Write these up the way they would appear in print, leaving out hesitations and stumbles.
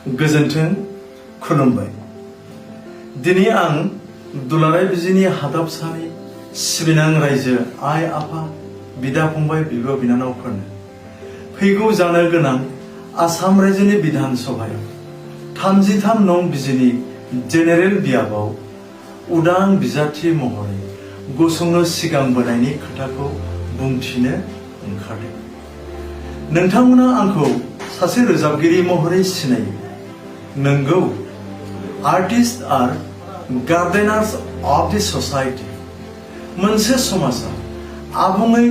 गोजोन्थों खुलुमबाय। दिनै आं दुलाराय बिजिनि हादाबसानि सिबिनां रायजो आइ आफा बिदा फंबाय बिब' बिनानावफोरनो फैगौ जानो गोनां आसाम रायजोनि बिधान सभायाव 33 नं बिजिनि जेनेरेल बियाबाव उदां बिजाथि महरै गसंनो सिगांबोनायनि खोथाखौ बुंथिनो ओंखारदों। नोंथांमोना आंखौ सासे रोजाबगिरि महरै सिनायो। नंगौ, आर्टिस्ट आर गार्डेनार्स अफ द ससाइटि। मोनसे समाजा आबुङै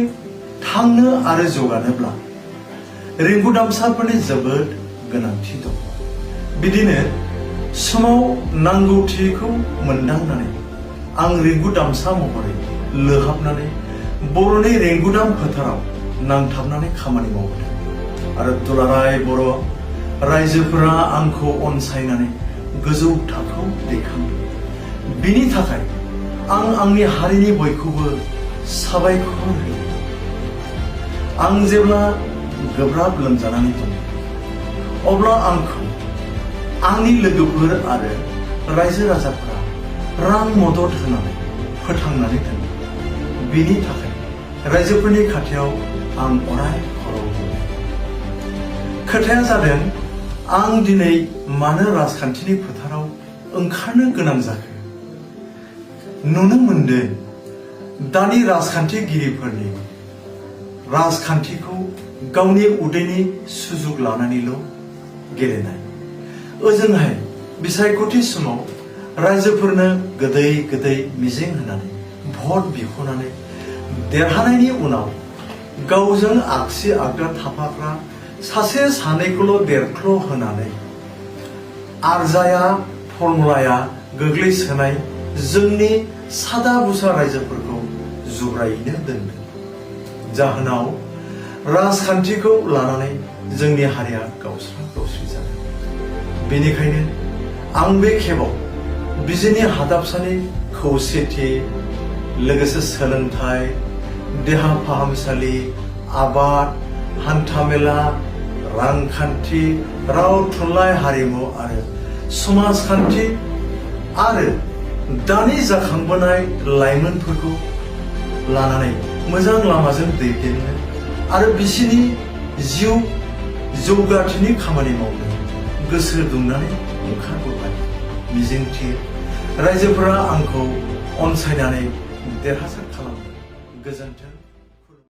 थांनो आरो जौगानोब्ला रोंगौदामसाफोरनि जोबोद गोनांथि दं। बिदिनो समाव नांगौथिखौ मोनदांनानै आं रोंगौदामसा महरै लोहाबनानै बर'नि रोंगौदाम फोथाराव नांथाबनानै खामानि मावदों आरो दुलाराय बर' रायजोफोरा आंखौ अनसायनानै गोजौ थाखोआव दैखांदों। बिनि थाखाय आं आंनि हारिनि बयखौबो साबायखर होयो। आं जेब्ला गोब्राब लोमजानानै दं, अब्ला आंखौ आंनि लोगोफोर आरो रायजो राजाफोरा रां मदद होनानै फोथांनानै दोनो। बिनि थाखाय रायजोफोरनि खाथियाव आं अराय खर' होयो। खोथाया जादों, आं दिनै मानो राजखान्थिनि फोथाराव ओंखारनो गोनां जाखो? नुनो मोनदों दानि राजखान्थिगिरिफोरनि राजखान्थिखौ गावनि उदैनि सुजुग लानानैल' गेलेनाय। ओजोंहाय बिसायख'थि समाव रायजोफोरनो गोदै गोदै मिजिं होनानै भट बिख'नानै देरहानायनि उनाव गावजों आगसि आगदा थाफाग्रा सासे सानैखौल' देरख्ल' होनानै आरजाया फर्मुलाया गोग्लैसोनाय जोंनि सादा बुसा रायजोफोरखौ जुब्रायैनो दोनदों। जाहोनाव राजखान्थिखौ लानानै जोंनि हारिया गावस्रा गावस्रि जादों। बेनिखायनो आं बे खेबाव बिजिनि हादाबसानि खौसेथि, लोगोसे सोलोंथाइ, देहा फाहामसालि, आबाद, हान्थामेला, रांखान्थि, राव थुनलाइ हारिमु आरो समाजखान्थि आरो दानि जाखांबोनाय लाइमोनफोरखौ लानानै मोजां लामाजों दैदेननो आरो बिसिनि जिउ जौगाथिनि खामानि मावनो गोसो दुंनानै ओंखारबोबाय। मिजिंथियो रायजोफोरा आंखौ अनसायनानै देरहासार खालामगोन। गोजोन्थों।